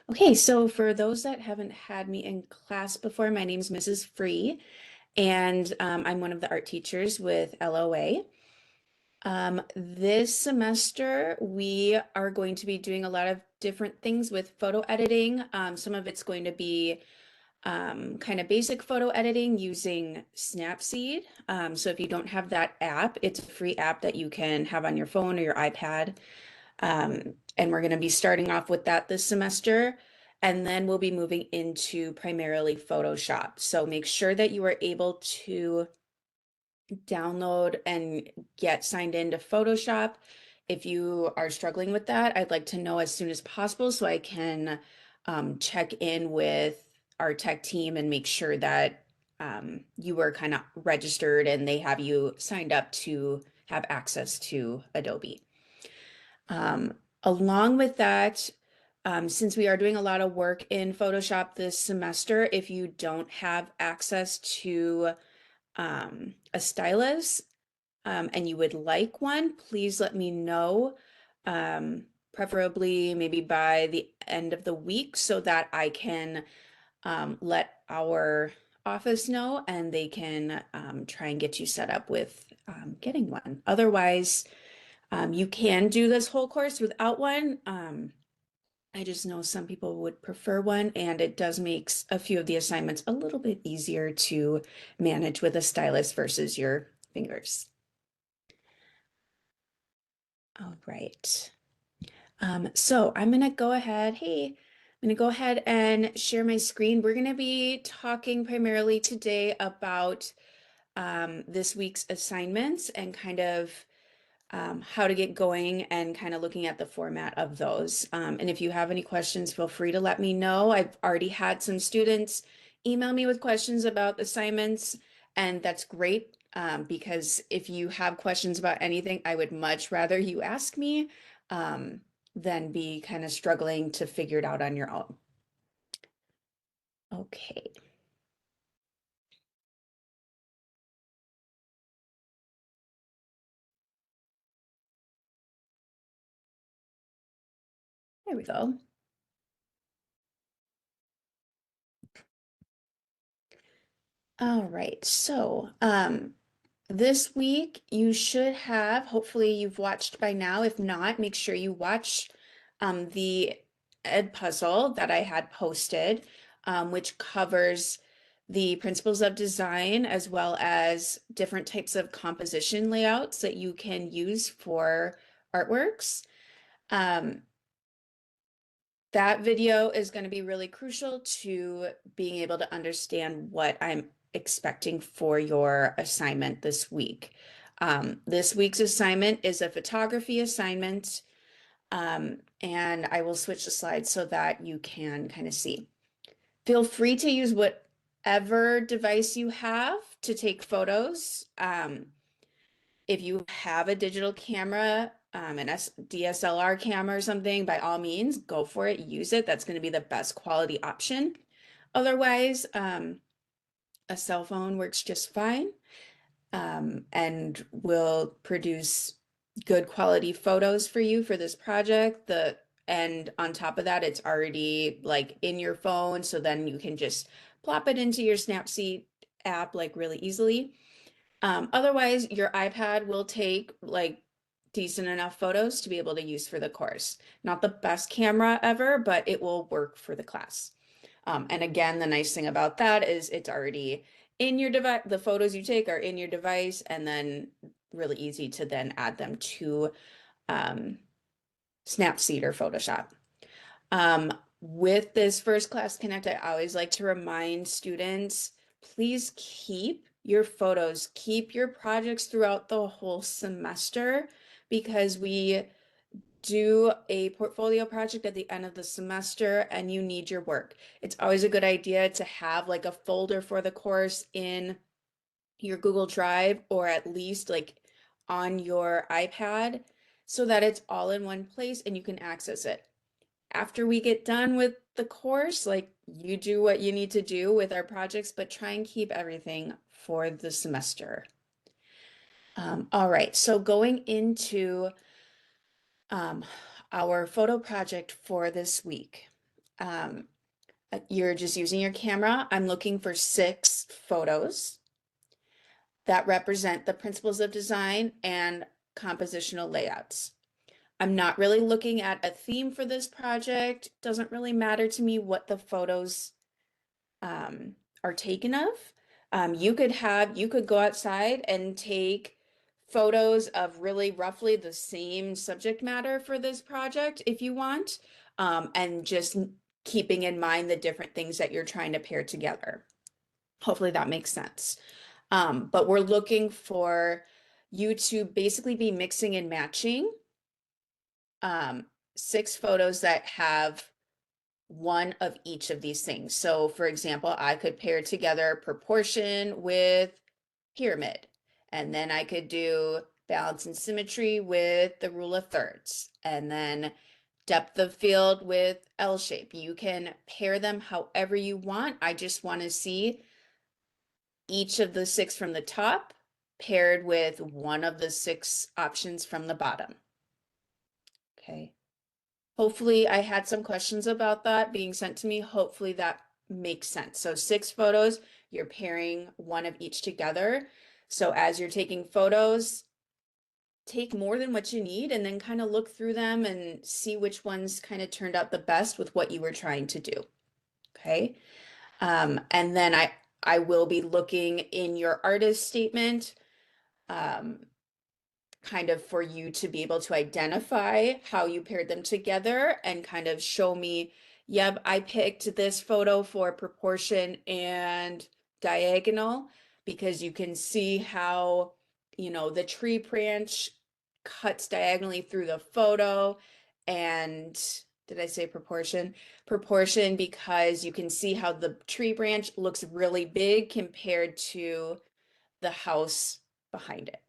Okay, so for those that haven't had me in class before, my name is Mrs. Free, and I'm one of the art teachers with LOA. This semester, we are going to be doing a lot of different things with photo editing. Some of it's going to be kind of basic photo editing using Snapseed. So if you don't have that app, it's a free app that you can have on your phone or your iPad. And we're going to be starting off with that this semester. And then we'll be moving into primarily Photoshop. So make sure that you are able to download and get signed into Photoshop. If you are struggling with that, I'd like to know as soon as possible so I can check in with our tech team and make sure that you are kind of registered and they have you signed up to have access to Adobe. Along with that, since we are doing a lot of work in Photoshop this semester, if you don't have access to a stylus and you would like one, please let me know, preferably maybe by the end of the week so that I can let our office know and they can try and get you set up with getting one. Otherwise, you can do this whole course without one. I just know some people would prefer one, and it does make a few of the assignments a little bit easier to manage with a stylus versus your fingers. All right. So I'm gonna go ahead. Hey, I'm gonna go ahead and share my screen. We're gonna be talking primarily today about this week's assignments and kind of how to get going and kind of looking at the format of those. And if you have any questions, feel free to let me know. I've already had some students email me with questions about assignments, and that's great because if you have questions about anything, I would much rather you ask me than be kind of struggling to figure it out on your own. Okay. There we go. All right, so this week you should have, hopefully you've watched by now. If not, make sure you watch the Ed puzzle that I had posted, which covers the principles of design as well as different types of composition layouts that you can use for artworks. Um, that video is going to be really crucial to being able to understand what I'm expecting for your assignment this week. This week's assignment is a photography assignment, and I will switch the slides so that you can kind of see. Feel free to use whatever device you have to take photos. If you have a digital camera, an DSLR camera or something, by all means, go for it, use it. That's going to be the best quality option. Otherwise, a cell phone works just fine and will produce good quality photos for you for this project. And on top of that, it's already like in your phone, so then you can just plop it into your Snapseed app like really easily. Otherwise, your iPad will take like decent enough photos to be able to use for the course. Not the best camera ever, but it will work for the class. And again, the nice thing about that is it's already in your device. The photos you take are in your device, and then really easy to then add them to Snapseed or Photoshop. With this First Class Connect, I always like to remind students, please keep your photos, keep your projects throughout the whole semester because we do a portfolio project at the end of the semester and you need your work. It's always a good idea to have like a folder for the course in your Google Drive or at least like on your iPad so that it's all in one place and you can access it. After we get done with the course, like you do what you need to do with our projects, but try and keep everything for the semester. All right, so going into our photo project for this week. Um, you're just using your camera. I'm looking for 6 photos that represent the principles of design and compositional layouts. I'm not really looking at a theme for this project. Doesn't really matter to me what the photos um, are taken of. You could go outside and take photos of really roughly the same subject matter for this project if you want, and just keeping in mind the different things that you're trying to pair together. Hopefully that makes sense. But we're looking for you to basically be mixing and matching um, 6 photos that have one of each of these things. So for example, I could pair together proportion with pyramid, and then I could do balance and symmetry with the rule of thirds, and then depth of field with L shape. You can pair them however you want. I just want to see each of the 6 from the top paired with one of the 6 options from the bottom. Okay. Hopefully, I had some questions about that being sent to me. Hopefully, that makes sense. So, 6 photos, you're pairing one of each together. So, as you're taking photos, take more than what you need and then kind of look through them and see which ones kind of turned out the best with what you were trying to do. Okay. And then I will be looking in your artist statement. Um, kind of for you to be able to identify how you paired them together and kind of show me, yep, I picked this photo for proportion and diagonal because you can see how, the tree branch cuts diagonally through the photo. And did I say proportion? Proportion because you can see how the tree branch looks really big compared to the house behind it.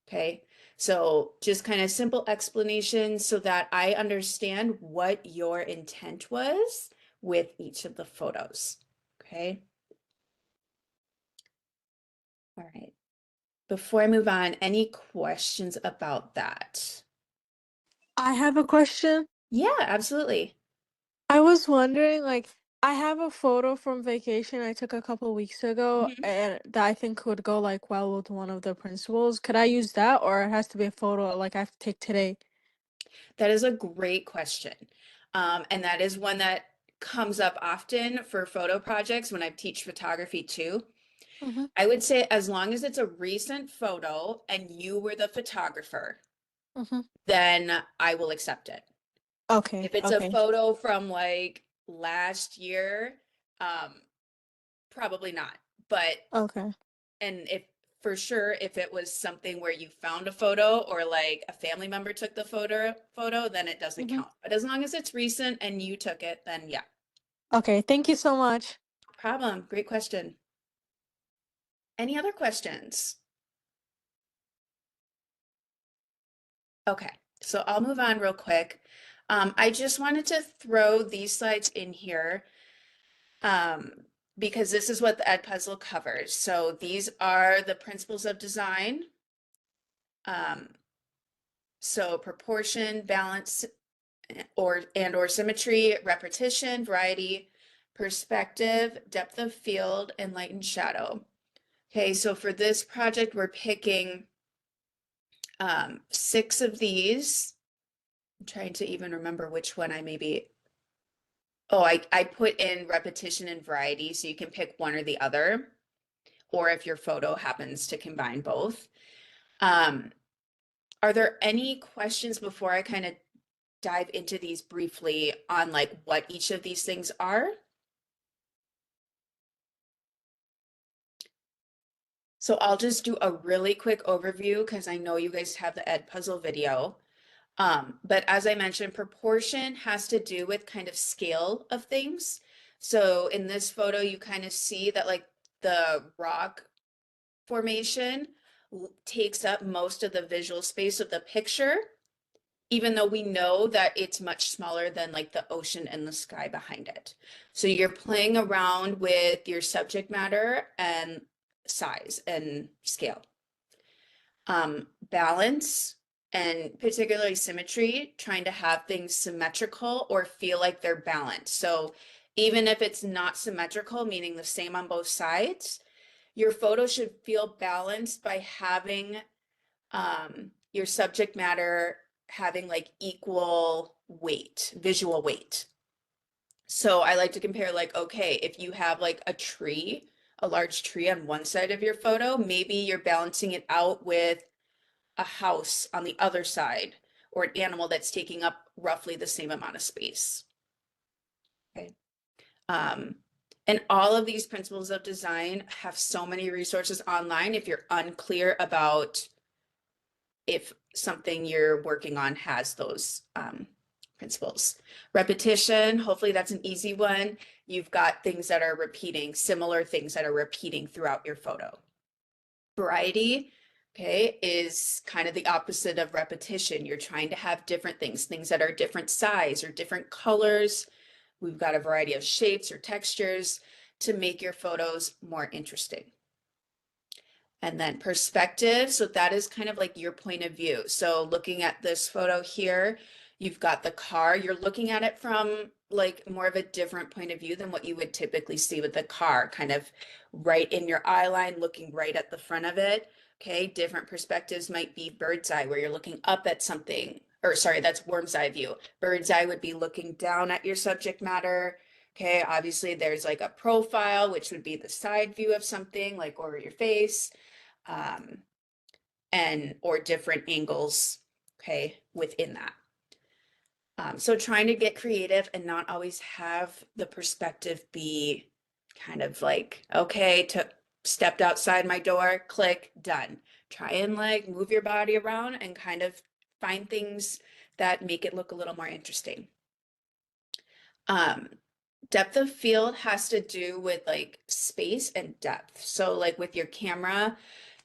Okay, so just kind of simple explanation so that I understand what your intent was with each of the photos. Okay, all right. Before I move on, any questions about that? I have a question. Yeah, absolutely. I was wondering, like, I have a photo from vacation I took a couple weeks ago, Mhm. and that I think would go like well with one of the principals. Could I use that, or it has to be a photo like I have to take today? That is a great question. And that is one that comes up often for photo projects when I teach photography too. Mm-hmm. I would say as long as it's a recent photo and you were the photographer, Mm-hmm. then I will accept it. Okay. If it's a Okay. photo from like last year, um, probably not. But Okay. and if for sure if it was something where you found a photo or like a family member took the photo, then it doesn't Mm-hmm. count. But as long as it's recent and you took it, then yeah. Okay. Thank you so much. No problem. Great question. Any other questions? Okay, so I'll move on real quick. I just wanted to throw these slides in here um, because this is what the Ed Puzzle covers. So these are the principles of design. Um, so proportion, balance, or symmetry, repetition, variety, perspective, depth of field, and light and shadow. Okay, so for this project, we're picking 6 of these. I'm trying to even remember which one I maybe. Oh, I put in repetition and variety, so you can pick one or the other, or if your photo happens to combine both. Um, are there any questions before I kind of dive into these briefly on like what each of these things are? So I'll just do a really quick overview because I know you guys have the Ed Puzzle video. But as I mentioned, proportion has to do with kind of scale of things. So in this photo, you kind of see that like the rock formation takes up most of the visual space of the picture, even though we know that it's much smaller than like the ocean and the sky behind it. So you're playing around with your subject matter and size and scale. Balance. and particularly symmetry, trying to have things symmetrical or feel like they're balanced. So even if it's not symmetrical, meaning the same on both sides, your photo should feel balanced by having your subject matter having like equal weight, visual weight. So I like to compare like, okay, if you have like a tree, a large tree on one side of your photo, maybe you're balancing it out with a house on the other side or an animal that's taking up roughly the same amount of space. Okay. Um, and all of these principles of design have so many resources online if you're unclear about if something you're working on has those principles. Repetition, hopefully that's an easy one. You've got things that are repeating, similar things that are repeating throughout your photo. Variety, okay, is kind of the opposite of repetition. You're trying to have different things, things that are different size or different colors. We've got a variety of shapes or textures to make your photos more interesting. And then perspective, so that is kind of like your point of view. So looking at this photo here, you've got the car, you're looking at it from like more of a different point of view than what you would typically see with the car, kind of right in your eye line, looking right at the front of it. Okay, different perspectives might be bird's eye, where you're looking up at something, or sorry, that's worm's eye view. Bird's eye would be looking down at your subject matter. Okay, obviously there's like a profile, which would be the side view of something, like over your face, um, and or different angles, okay, within that. So trying to get creative and not always have the perspective be kind of like, okay, stepped outside my door, click, done. Try and like move your body around and kind of find things that make it look a little more interesting. Um, Depth of field has to do with like space and depth. So like with your camera,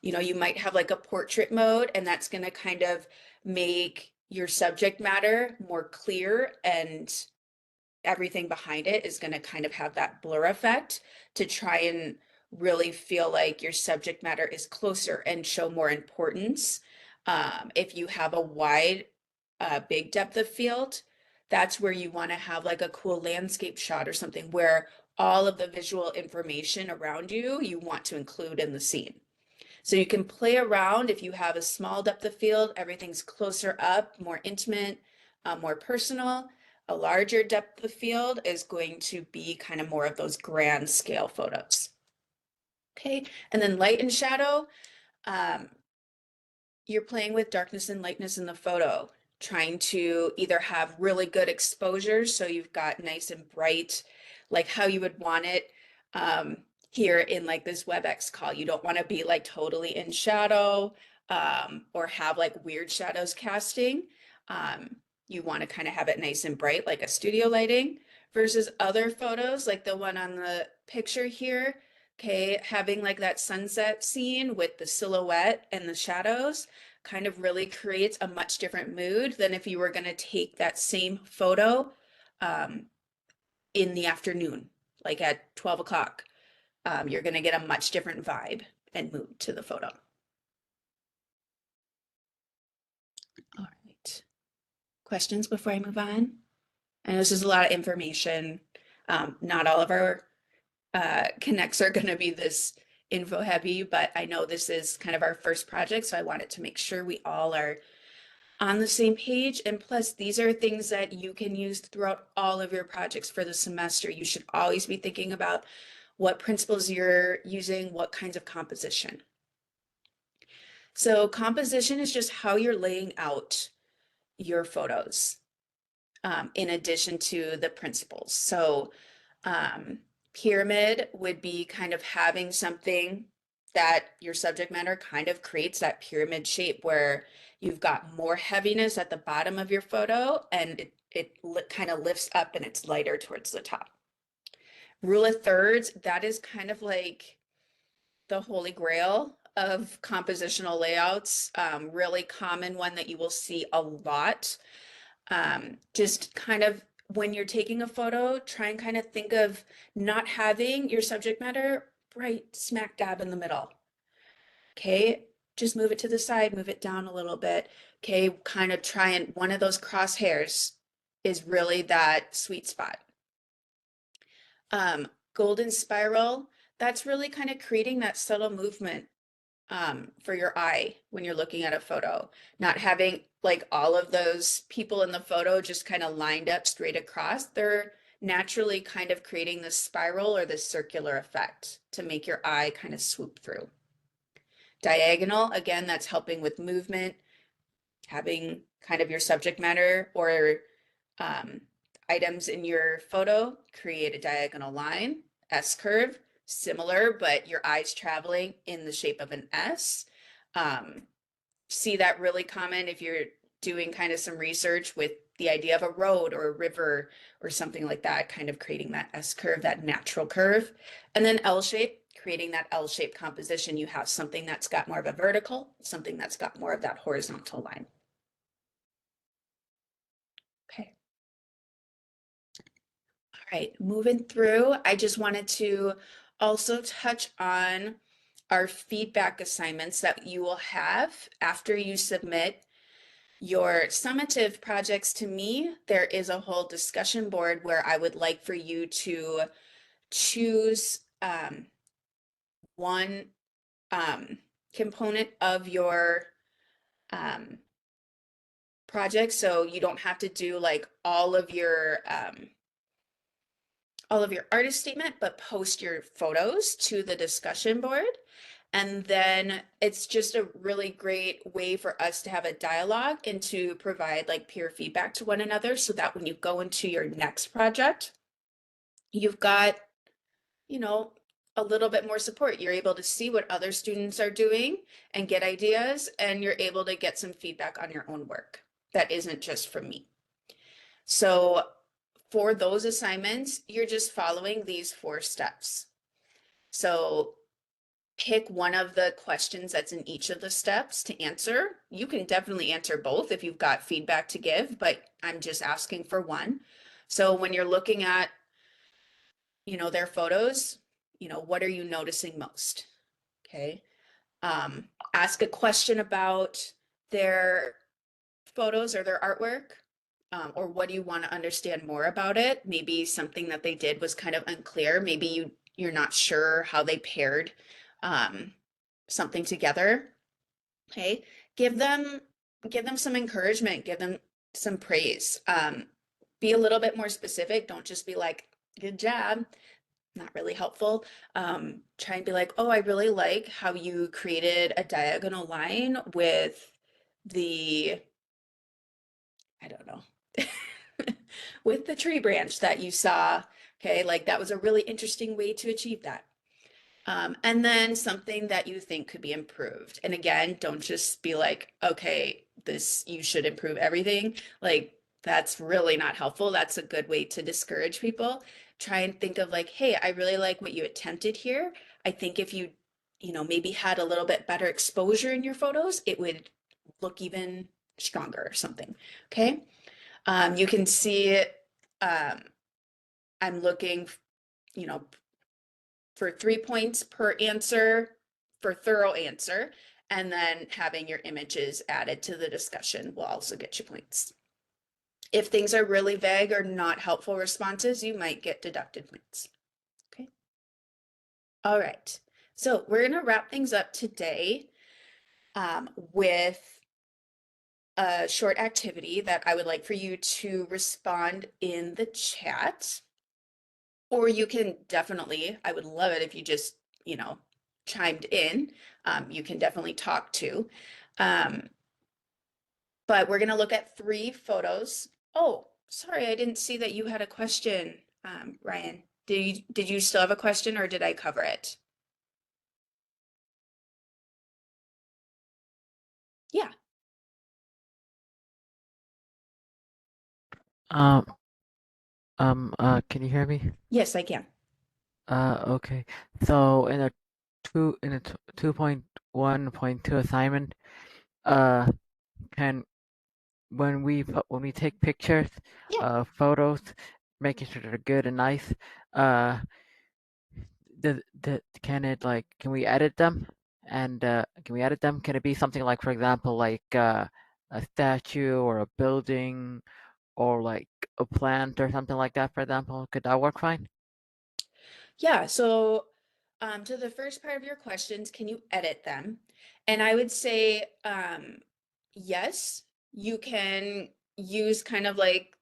you know, you might have like a portrait mode, and that's going to kind of make your subject matter more clear, and everything behind it is going to kind of have that blur effect to try and really feel like your subject matter is closer and show more importance. If you have a wide, big depth of field, that's where you want to have like a cool landscape shot or something where all of the visual information around you, you want to include in the scene. So you can play around if you have a small depth of field, everything's closer up, more intimate, more personal. A larger depth of field is going to be kind of more of those grand scale photos. Okay, and then light and shadow. Um, you're playing with darkness and lightness in the photo, trying to either have really good exposures, so you've got nice and bright, like how you would want it here in like this WebEx call. You don't want to be like totally in shadow or have like weird shadows casting. Um, you want to kind of have it nice and bright, like a studio lighting, versus other photos, like the one on the picture here. Okay, having like that sunset scene with the silhouette and the shadows kind of really creates a much different mood than if you were going to take that same photo um, in the afternoon, like at 12 o'clock. You're going to get a much different vibe and mood to the photo. All right. Questions before I move on? I know this is a lot of information. Not all of our connects are going to be this info heavy, but I know this is kind of our first project, so I wanted to make sure we all are on the same page. And plus, these are things that you can use throughout all of your projects for the semester. You should always be thinking about what principles you're using, what kinds of composition. So composition is just how you're laying out your photos, in addition to the principles. So um, pyramid would be kind of having something that your subject matter kind of creates that pyramid shape where you've got more heaviness at the bottom of your photo, and it kind of lifts up and it's lighter towards the top. Rule of thirds, that is kind of like the holy grail of compositional layouts. Really common one that you will see a lot. Just kind of when you're taking a photo, try and kind of think of not having your subject matter right smack dab in the middle. Okay. just move it to the side, move it down a little bit. Okay, kind of try and one of those crosshairs is really that sweet spot. Golden spiral, that's really kind of creating that subtle movement for your eye when you're looking at a photo, not having like all of those people in the photo just kind of lined up straight across. They're naturally kind of creating this spiral or this circular effect to make your eye kind of swoop through. Diagonal, again, that's helping with movement, having kind of your subject matter or um, items in your photo create a diagonal line. S curve, similar, but your eyes traveling in the shape of an S. Um, See that really common if you're doing kind of some research with the idea of a road or a river or something like that, kind of creating that S curve, that natural curve. And then L shape, creating that L shaped composition. You have something that's got more of a vertical, something that's got more of that horizontal line. Okay. All right, moving through, I just wanted to also touch on our feedback assignments that you will have after you submit your summative projects to me. There is a whole discussion board where I would like for you to choose one component of your um, project. So you don't have to do like all of your artist statement, but post your photos to the discussion board. And then it's just a really great way for us to have a dialogue and to provide like peer feedback to one another so that when you go into your next project, you've got, you know, a little bit more support. You're able to see what other students are doing and get ideas, and you're able to get some feedback on your own work that isn't just from me. So for those assignments, you're just following these 4 steps. So pick one of the questions that's in each of the steps to answer. You can definitely answer both if you've got feedback to give, but I'm just asking for one. So when you're looking at, their photos, what are you noticing most? Okay. Ask a question about their photos or their artwork, or what do you want to understand more about it? Maybe something that they did was kind of unclear. Maybe you're not sure how they paired um, something together. Okay, give them give them some encouragement, give them some praise. Be a little bit more specific. Don't just be like, "Good job." Not really helpful. Try and be like, "Oh, I really like how you created a diagonal line with the, I don't know, with the tree branch that you saw." Okay, like that was a really interesting way to achieve that. And then something that you think could be improved. And again, don't just be like, okay, you should improve everything. Like, that's really not helpful. That's a good way to discourage people. Try and think of like, hey, I really like what you attempted here. I think if you, maybe had a little bit better exposure in your photos, it would look even stronger or something. Okay. You can see, um, I'm looking, you know, for 3 points per answer for thorough answer, and then having your images added to the discussion will also get you points. If things are really vague or not helpful responses, you might get deducted points. Okay. All right. So we're going to wrap things up today with a short activity that I would like for you to respond in the chat. Or you can definitely, I would love it if you just, chimed in. You can definitely talk to. Um, but we're going to look at 3 photos. Oh, sorry, I didn't see that you had a question, Ryan. Did you still have a question or did I cover it? Yeah, Um, can you hear me? yes, I can. Okay. So in a 2.1.2 assignment, uh, can when we take pictures, Yeah. photos, making sure they're good and nice, uh, can we edit them And can we edit them? Can it be something like, for example, like a statue or a building or like a plant or something like that, for example? Could that work fine? Yeah, so to the first part of your questions, can you edit them? And I would say yes, you can use kind of like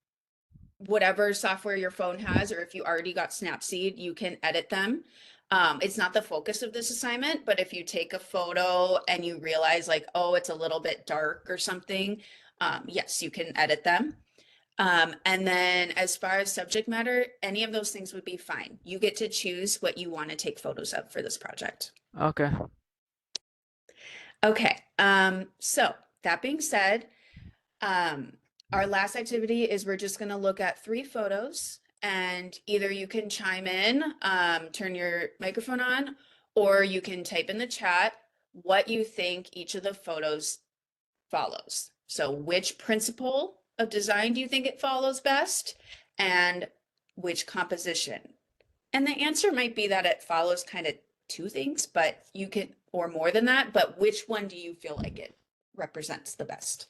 whatever software your phone has, or if you already got Snapseed, you can edit them. It's not the focus of this assignment, but if you take a photo and you realize like, oh, it's a little bit dark or something, yes, you can edit them. And then as far as subject matter, any of those things would be fine. You get to choose what you want to take photos of for this project. Okay. Okay, so that being said, um, our last activity is we're just gonna look at 3 photos and either you can chime in, turn your microphone on, or you can type in the chat what you think each of the photos follows. So which principle of design do you think it follows best and which composition? And the answer might be that it follows kind of 2 things, but you can, or more than that, but which one do you feel like it represents the best?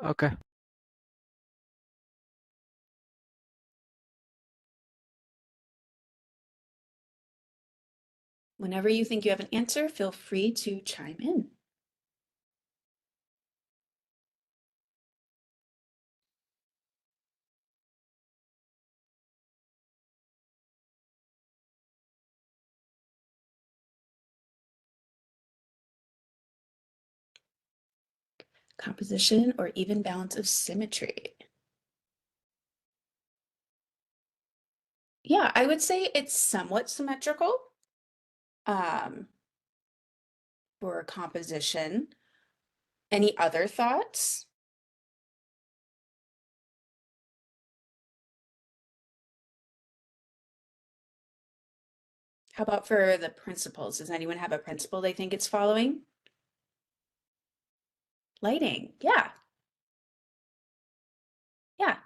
Okay. Whenever you think you have an answer, feel free to chime in. Composition or even balance of symmetry. Yeah, I would say it's somewhat symmetrical um, for composition. Any other thoughts? How about for the principles? Does anyone have a principle they think it's following? Lighting. Yeah. Yeah.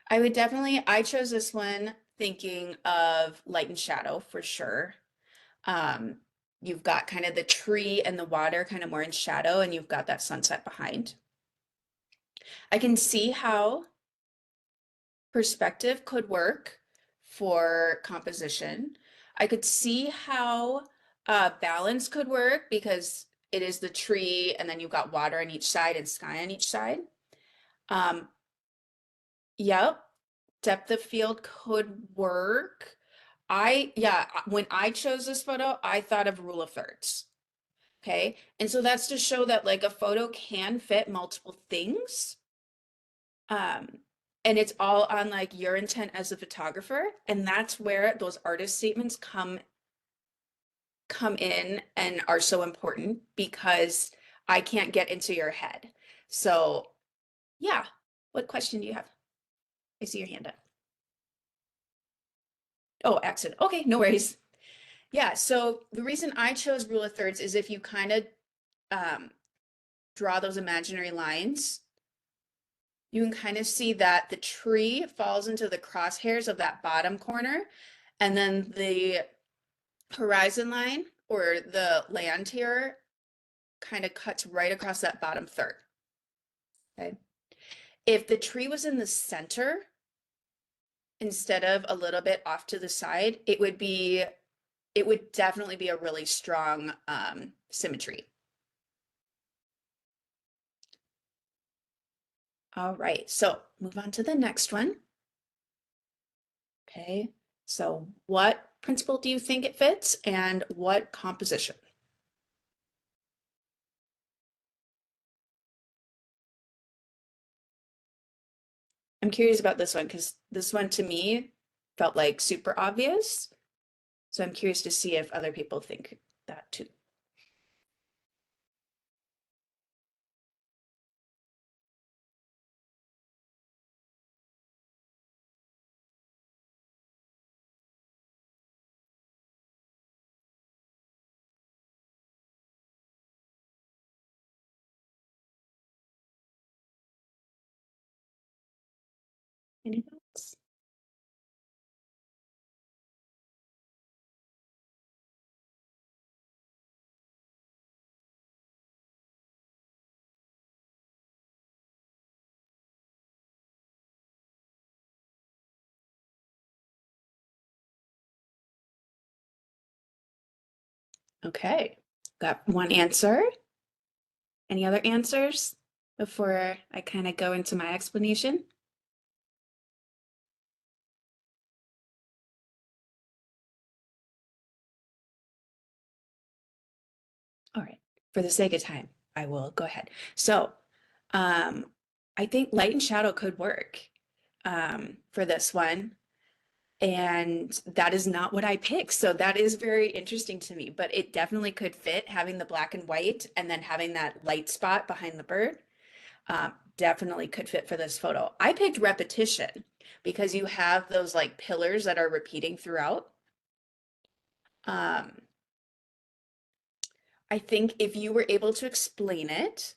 I chose this one thinking of light and shadow for sure. Um, you've got kind of the tree and the water kind of more in shadow, and you've got that sunset behind. I can see how perspective could work for composition. I could see how balance could work because it is the tree and then you've got water on each side and sky on each side. Um, yep, depth of field could work. Yeah, when I chose this photo, I thought of rule of thirds. Okay, and so that's to show that like a photo can fit multiple things. Um, and it's all on like your intent as a photographer, and that's where those artist statements come in and are so important because I can't get into your head. So, yeah, what question do you have? I see your hand up. Oh, accident. Okay, no worries. Yeah, so the reason I chose rule of thirds is if you kind of um, draw those imaginary lines, you can kind of see that the tree falls into the crosshairs of that bottom corner, and then the horizon line or the land here kind of cuts right across that bottom third. Okay. If the tree was in the center instead of a little bit off to the side, it would definitely be a really strong symmetry. All right, so move on to the next one. Okay, so what principle do you think it fits and what composition? I'm curious about this one because this one to me felt like super obvious. So I'm curious to see if other people think that too. Any thoughts? Okay, got one answer. Any other answers before I kind of go into my explanation? All right, for the sake of time, I will go ahead. So, um, I think light and shadow could work for this one. And that is not what I picked. So that is very interesting to me, but it definitely could fit having the black and white and then having that light spot behind the bird. Definitely could fit for this photo. I picked repetition because you have those like pillars that are repeating throughout. Um, I think if you were able to explain it,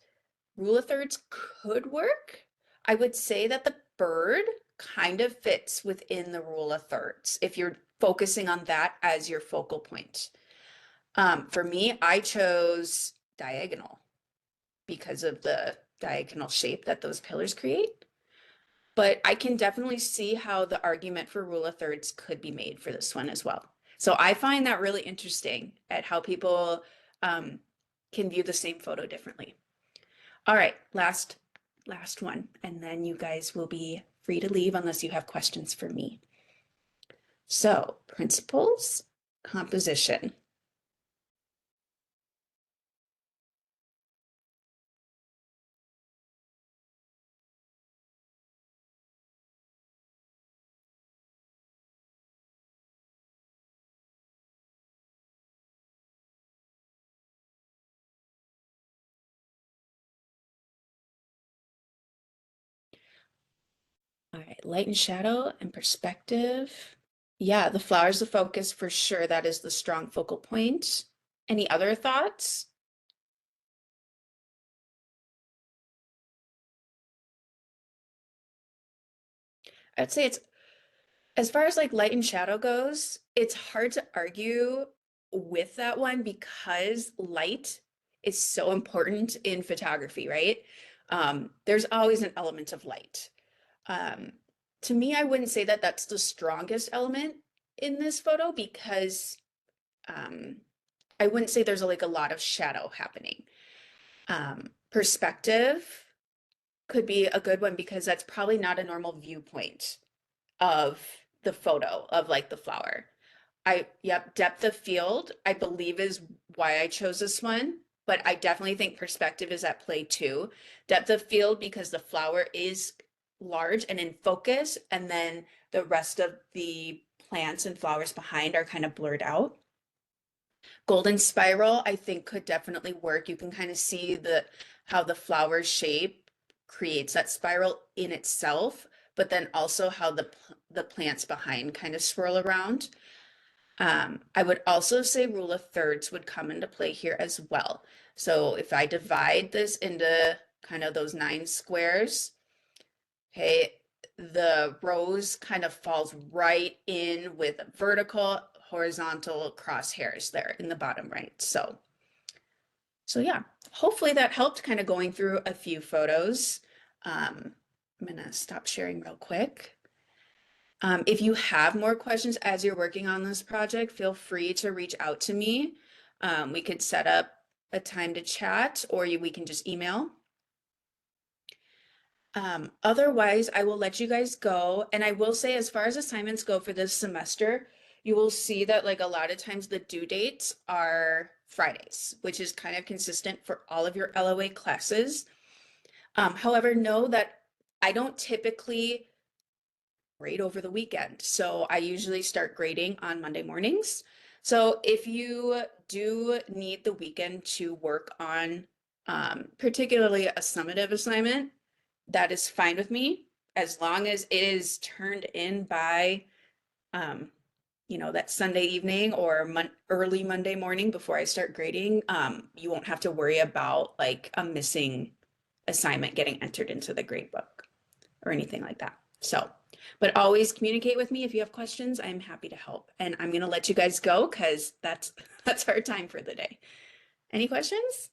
rule of thirds could work. I would say that the bird kind of fits within the rule of thirds if you're focusing on that as your focal point. For me, I chose diagonal because of the diagonal shape that those pillars create. But I can definitely see how the argument for rule of thirds could be made for this one as well. So I find that really interesting at how people can view the same photo differently. All right, last one, and then you guys will be free to leave unless you have questions for me. So, principles, composition. All right, light and shadow and perspective. Yeah, the flower's the focus for sure. That is the strong focal point. Any other thoughts? I'd say it's as far as like light and shadow goes, it's hard to argue with that one because light is so important in photography, right? There's always an element of light. Um, to me, I wouldn't say that that's the strongest element in this photo because um, I wouldn't say there's like a lot of shadow happening. Perspective could be a good one because that's probably not a normal viewpoint of the photo of like the flower. Yep, depth of field, I believe is why I chose this one, but I definitely think perspective is at play too. Depth of field because the flower is large and in focus, and then the rest of the plants and flowers behind are kind of blurred out. Golden spiral, I think could definitely work. You can kind of see how the flower shape creates that spiral in itself, but then also how the plants behind kind of swirl around. I would also say rule of thirds would come into play here as well. So if I divide this into kind of those 9 squares, okay, the rose kind of falls right in with vertical, horizontal crosshairs there in the bottom right. So yeah, hopefully that helped kind of going through a few photos. I'm gonna stop sharing real quick. If you have more questions as you're working on this project, feel free to reach out to me. We could set up a time to chat or we can just email. Otherwise, I will let you guys go. And I will say, as far as assignments go for this semester, you will see that like a lot of times the due dates are Fridays, which is kind of consistent for all of your LOA classes. However, know that I don't typically grade over the weekend. So I usually start grading on Monday mornings. So if you do need the weekend to work on particularly a summative assignment, that is fine with me as long as it is turned in by um, that Sunday evening or early Monday morning before I start grading. You won't have to worry about like a missing assignment getting entered into the grade book or anything like that. So, but always communicate with me if you have questions. I'm happy to help. And I'm gonna let you guys go because that's that's our time for the day. Any questions?